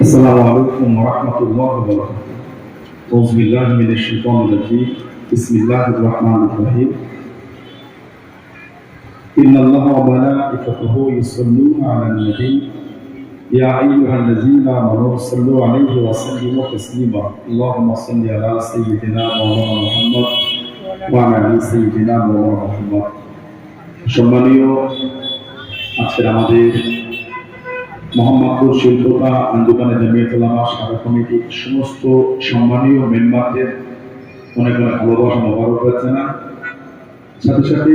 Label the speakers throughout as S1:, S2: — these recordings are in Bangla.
S1: السلام عليكم ورحمة الله وبركاته. أعوذ بالله من الشيطان الرجيم. بسم الله الرحمن الرحيم. إن الله وملائكته يصلون على النبي يا أيها الذين آمنوا صلوا عليه وسلموا تسليما. اللهم صل على سيدنا مولانا محمد وعلى آل سيدنا مولانا محمد. সম্মানীয় আজকের আমাদের মোহাম্মদপুর শিল্পতা আঞ্জুমানে জামিয়াত উলামা শাখা কমিটির সমস্ত সম্মানীয় মেম্বারদের অনেক অনেক ভালোবাসা মোবারক হচ্ছে না। সাথে সাথে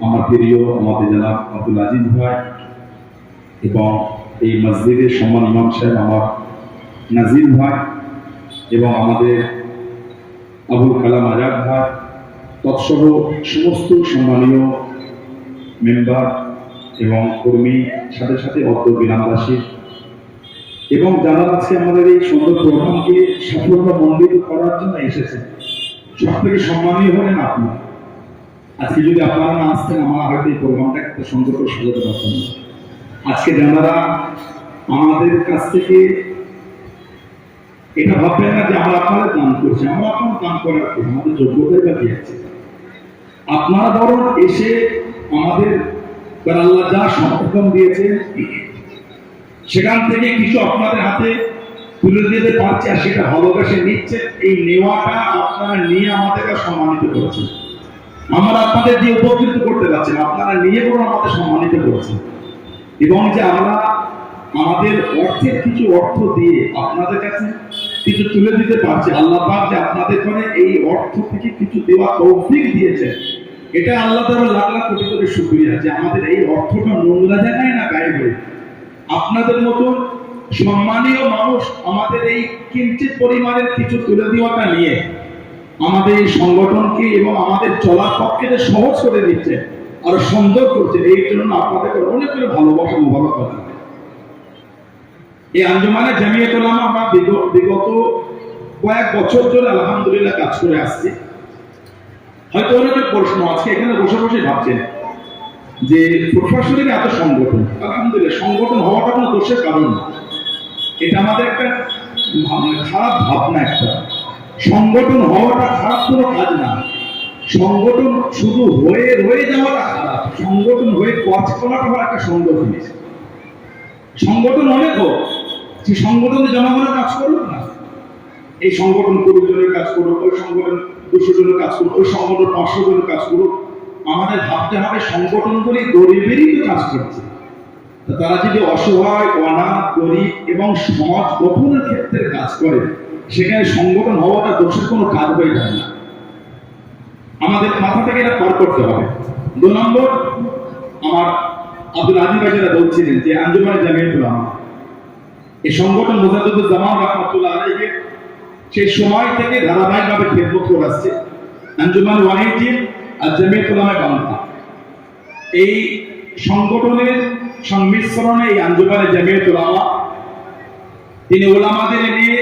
S1: আমার প্রিয় আমাদের জনাব আব্দুল আজিজ ভাই এবং এই মসজিদের সম্মান ইমাম সাহেব আমার নাজির ভাই এবং আমাদের আবুল কালাম আজাদ ভাই তৎসহ সমস্ত সম্মানীয় মেম্বার এবং কর্মী, সাথে সাথে অর্থ গ্রামবাসী এবং যারা আজকে আমাদের এই সুন্দর প্রোগ্রামকে সাফল্যমণ্ডিত করার জন্য এসেছে, সব থেকে সম্মানীয় হলেন আপনি। আজকে যদি আপনারা না আসতেন, আমরা হয়তো এই প্রোগ্রামটা একটা সুন্দর করে সাজাতে পারতাম না। আজকে যারা আমাদের কাছ থেকে এটা ভাববেন না যে আমরা আপনাদের দান করছি, আমরা আপনার দান করার আমাদের যোগ্যতাই বা কি আছে। আপনারা বরং এসে আমাদের আল্লাহ যা সমর্থন দিয়েছে সেখান থেকে কিছু আপনাদের হাতে তুলে দিতে পারছে, আর সেটা ভালোবেসে নিচ্ছে। এই নেওয়াটা আপনারা নিয়ে আমাদেরকে সম্মানিত করেছেন। আমরা আপনাদের দিয়ে উপকৃত করতে পারছেন, আপনারা নিয়ে বরং আমাদের সম্মানিত করেছেন। এবং যে আমরা আমাদের অর্থের কিছু অর্থ দিয়ে আপনাদের কাছে কিছু তুলে দিতে পারছি, আল্লাহ পাক যে আপনাদের করে এই অর্থ থেকে কিছু দেওয়া তৌফিক দিয়েছে, এটা আল্লাহ তাআলা লাখ লাখ কোটি কোটি শুকরিয়া যে আমাদের এই অর্থটা নোংরা জায়গায় না গায়ে হয়ে আপনাদের মতো সম্মানীয় মানুষ আমাদের এই কিঞ্চিত পরিমাণের কিছু তুলে দেওয়াটা নিয়ে আমাদের এই সংগঠনকে এবং আমাদের চলার পক্ষে সহজ করে দিচ্ছে, আরো সুন্দর করছে। এই জন্য আপনাদেরকে অনেক করে ভালোবাসা মোবারক কথা। এই আঞ্জুমানে জামিয়াত উলামা আমরা বিগত কয়েক বছর ধরে আলহামদুলিল্লাহ কাজ করে আসছি। হয়তো অনেকের প্রশ্ন আজকে এখানে বসে বসে ভাবছেন যে প্রশাসনিক এত সংগঠন, আলহামদুলিল্লাহ সংগঠন হওয়াটা কোনো দোষের কারণ না। এটা আমাদের একটা খারাপ ভাবনা। একটা সংগঠন হওয়াটা খারাপ কোনো কাজ না। সংগঠন শুধু হয়ে রয়ে যাওয়াটা খারাপ, সংগঠন হয়ে কাজ করাটা হওয়া একটা সুন্দর জিনিস। সংগঠন অনেক হোক, সেই সংগঠনে জনগণের কাজ করুক না। এই সংগঠন 20 জনের কাজ করুক, ওই সংগঠন 200 জনের কাজ করুক, ওই সংগঠন 500 জনের কাজ করুক। আমাদের ভাবতে হবে সংগঠনগুলি গরিবেরই তো কাজ করছে। তারা যদি অসহায়, অনাথ, গরিব এবং সমাজ গঠনের ক্ষেত্রে কাজ করে, সেখানে সংগঠন হওয়াটা দোষের কোনো কাজ হয়ে যায় না। আমাদের মাথা থেকে এটা পার করতে হবে। 2 নম্বর, আমার আব্দুল আজিজ ভাই যেটা বলছিলেন যে আঞ্জুমানে জামিয়াত উলামা এই সংগঠন মুজাদ্দিদুজ্জামান রাহমাতুল্লাহ আলাইহি সেই সময় থেকে ধারাবাহিকভাবে খেদমত করে আসছে। আঞ্জুমান ওয়াহিদিন আর জামিয়াত উলামা বাংলা এই সংগঠনের সংমিশ্রণে এই আঞ্জুমানে জামিয়াত উলামা তিনি উলামাদের নিয়ে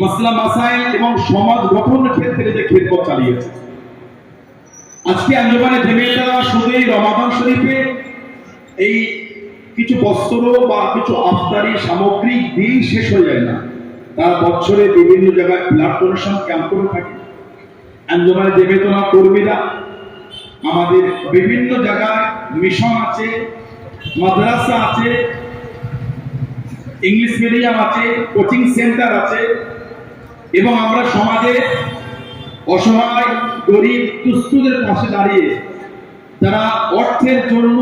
S1: মাসলা মাসাইল এবং সমাজ গঠনের ক্ষেত্রে যে খেদমত চালিয়েছে। আজকে আঞ্জুমানে জামিয়াত উলামা শুধু এই রমাদান শরীফে এই কিছু বস্ত্র বা কিছু আফতারি সামগ্রী দিয়ে শেষ হয়ে যায় না। তার বছরে বিভিন্ন জায়গায় ব্লাড ডোনেশন ক্যাম্প করে থাকে। আঞ্জুমানে জামিয়াত উলামা কর্মীরা আমাদের বিভিন্ন জায়গায় মিশন আছে, মাদ্রাসা আছে, ইংলিশ মিডিয়াম আছে, কোচিং সেন্টার আছে এবং আমরা সমাজে অসহায়, গরিব, দুস্থদের পাশে দাঁড়িয়ে যারা অর্থের জন্য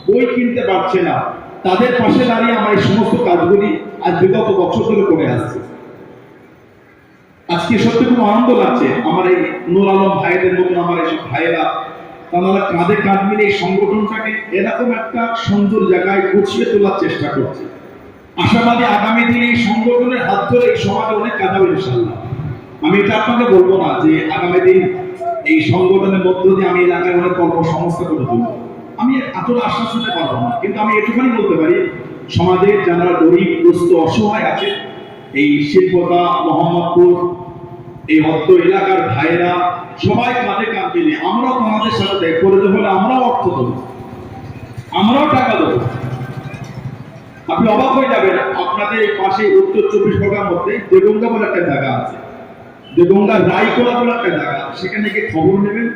S1: বই কিনতে পারছে না, তাদের পাশে দাঁড়িয়ে আমরা এই সমস্ত কাজগুলি আজ বিগত বছর ধরে করে আসছি। আজকে সত্যি খুব আনন্দ লাগছে আমার এই নূর আলম ভাইদের মতন আমার এইসব ভাইয়েরা তারা কাঁধে কাঁধ মিলে এই সংগঠনটাকে এরকম একটা সুন্দর জায়গায় গুছিয়ে তোলার চেষ্টা করছে। আশাবাদী আগামী দিনে এই সংগঠনের হাত ধরে এই সমাজে অনেক কাজ হবে ইনশাআল্লাহ। আমি এটা আপনাকে বলবো না যে আগামী দিন এই সংগঠনের মধ্য দিয়ে আমি এলাকায় অনেক কর্মসংস্থান করে দেবো, আমি এতটা আশ্বাস দিতে পারবো না। কিন্তু আমি এটুখানি বলতে পারি সমাজের যারা গরিব, দুস্থ, অসহায় আছে, এই শিল্পতা, মোহাম্মদপুর, এই অর্থ এলাকার ভাইয়েরা সবাই কাঁধে কাঁধ মিলিয়ে আমরাও তোমাদের সাথে করে দেবো, আমরাও অর্থ দেবো, আমরাও টাকা দেবো। আপনি অবাক হয়ে যাবেন আপনাদের এই পাশে পাশে উত্তর 24 পরগনার মধ্যে দেগঙ্গা বলে একটা জায়গা আছে, দেগঙ্গা রায়কোলা বলে একটা জায়গা, সেখানে গিয়ে খবর নেবেন।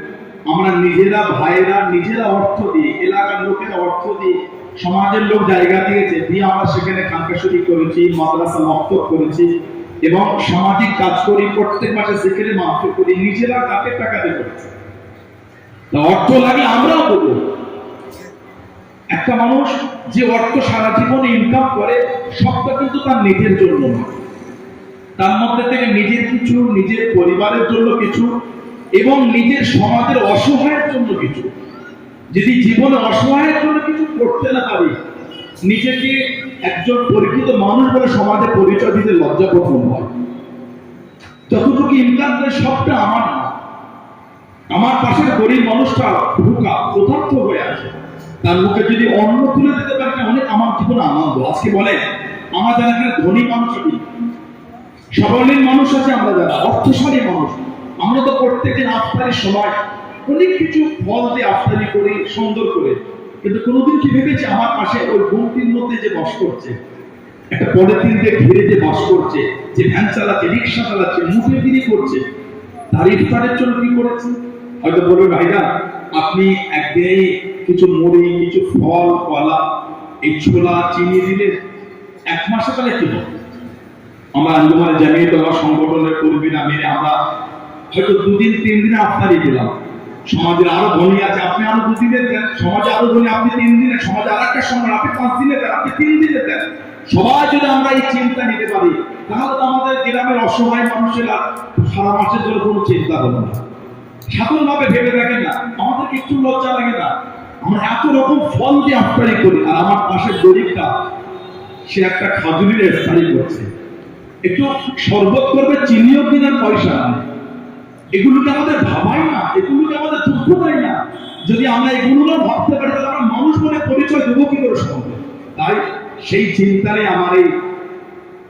S1: আমরা নিজেরা ভাইয়েরা নিজেরা অর্থ দিয়ে, এলাকার লোকেরা অর্থ দিয়ে, সমাজের লোক জায়গা দিয়েছে, দিয়ে আমরা সেখানে খানকাশরী করেছি, মাদ্রাসা মক্তব করেছি এবং সামাজিক কাজ করি, প্রত্যেক মাসে সেখানে মাহফিল করি, নিজেরা কাপের টাকা দিয়ে করেছি। অর্থ লাগে আমরাও দেবো। একটা মানুষ যে অর্থ সারা জীবনে ইনকাম করে সবটা কিন্তু তার নিজের জন্য না, তার মধ্যে থেকে নিজের কিছু, নিজের পরিবারের জন্য কিছু এবং নিজের সমাজের অসহায়ের জন্য কিছু। যদি জীবনে অসহায়ের জন্য কিছু করতে না পারি, নিজেকে একজন পরিচিত মানুষ বলে সমাজে পরিচয় দিতে লজ্জা প্রথম হয়। যতটুকু ইনকাম করে সবটা আমার না, আমার পাশের গরিব মানুষটা ভুকা ক্ষুধার্ত হয়ে আছে, তার মুখে যদি অন্ন তুলে দিতে পারি অনেক আমার জীবনে আনন্দ। আজকে বলে আমার যারা এখানে ধনী মানুষ আছে, সাবলীল মানুষ আছে, আমরা যারা অর্থশালী মানুষ, আমরা তো প্রত্যেকদিন আফতারির সময় অনেক কিছু ফল দিয়ে আফতারি করি সুন্দর করে, কিন্তু কোনোদিন কি ভেবেছি আমার পাশে ওই গুমটির মধ্যে যে বাস করছে, একটা পলিথিন দিয়ে ঘিরে যে বাস করছে, যে ভ্যান চালাচ্ছে, রিক্সা চালাচ্ছে, মুখে বিক্রি করছে, তার ইফতারের জন্য কি করেছে? হয়তো বলবে ভাইরা আপনি একদিনে কিছু মুড়ি, কিছু ফল, কলা, এই ছোলা, চিনি দিলে এক মাসে তাহলে কি হবে? আমরা আঞ্জুমানে জামিয়াতুল্লাহ সংগঠনের কর্মীরা মিলে আমরা হয়তো 2 দিন 3 দিনে আফতারি দিলাম। সমাজের আরো ধনী আছে, আপনি আরো 2 দিনে দেন, সমাজে আরো ধনী আপনি 3 দিনে, সমাজে আর একটা সময় আপনি 5 দিনে দেন, আপনি 3 দিনে দেন। সবাই যদি আমরা এই চিন্তা নিতে পারি তাহলে তো আমাদের গ্রামের অসহায় মানুষেরা সারা মাসের জন্য কোনো চিন্তা হবে না। সাধারণ ভাবে ভেবে দেখেন না, আমাদের একটু লজ্জা লাগে না? আমরা এত রকম ফল দিয়ে আফতারি করি, আর আমার পাশের গরিবটা সে একটা খাজুরির ইফতারি করছে, একটু শরবত করবে, চিনিও কিনার পয়সা নেই। এগুলোকে আমাদের ভাবাই না, এগুলোকে আমাদের দুঃখ দেয় না। যদি আমরা এগুলো ভাবতে পারি তাহলে আমরা মানুষ বলে পরিচয় দেবো কি করে সম্ভব? তাই সেই চিন্তায় আমার এই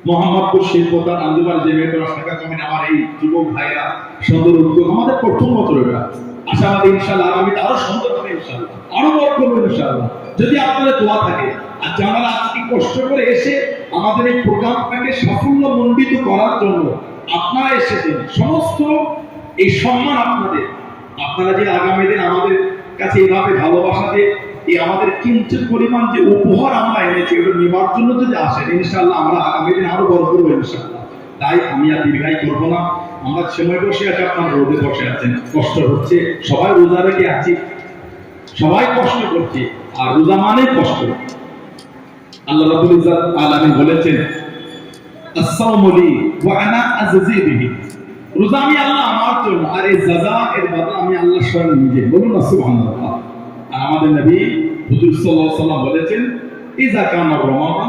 S1: মোহাম্মদপুর শিল্পদান আন্দোলন জামিয়াতুল্লাহ শাখা কমিটি, আমার এই যুবক ভাইরা সুন্দর উদ্যোগ, আমাদের প্রথম বছর এটা। আশাবাদী ইনশাআল্লাহ আগামীতে আরো সুন্দর হবে, ইনশাআল্লাহ আরো বড় করবো ইনশাআল্লাহ, যদি আপনাদের দোয়া থাকে। আর যারা আজকে কষ্ট করে এসে আমাদের এই প্রোগ্রামটাকে সাফল্যমণ্ডিত করার জন্য আপনারা এসেছেন, সমস্ত এই সম্মান আপনাদের। আপনারা যে আগামী দিন আমাদের কাছে এইভাবে ভালোবাসা দিয়ে এই আমাদের কিঞ্চিত পরিমাণ যে উপহার আমরা এনেছি ওটা নেবার জন্য যদি আসেন, ইনশাআল্লাহ আমরা আগামী দিন আরো বড় করবো ইনশাআল্লাহ। তাই আমি আর দীর্ঘায়ী করবো না। আমরা সময় বসে আছি, আপনারা রোদে বসে আছেন, কষ্ট হচ্ছে, সবাই রোজা রেখে আছি, সবাই কষ্ট করছে, আর রোজা মানেই কষ্ট। আল্লাহ রাব্বুল ইজ্জত আলামিন বলেছেন আস-সাওমু লি ওয়া আনা আজজি বিহি, রোজা আমি আল্লাহ আমার জন্য, আর এই জাযা এর বদলা আমি আল্লাহ স্বয়ং নিজে। বলুন না সুবহানাল্লাহ। আর আমাদের নবী হুজুর সাল্লাল্লাহু আলাইহি ওয়াসাল্লাম বলেছেন ইযা কানা রমাদান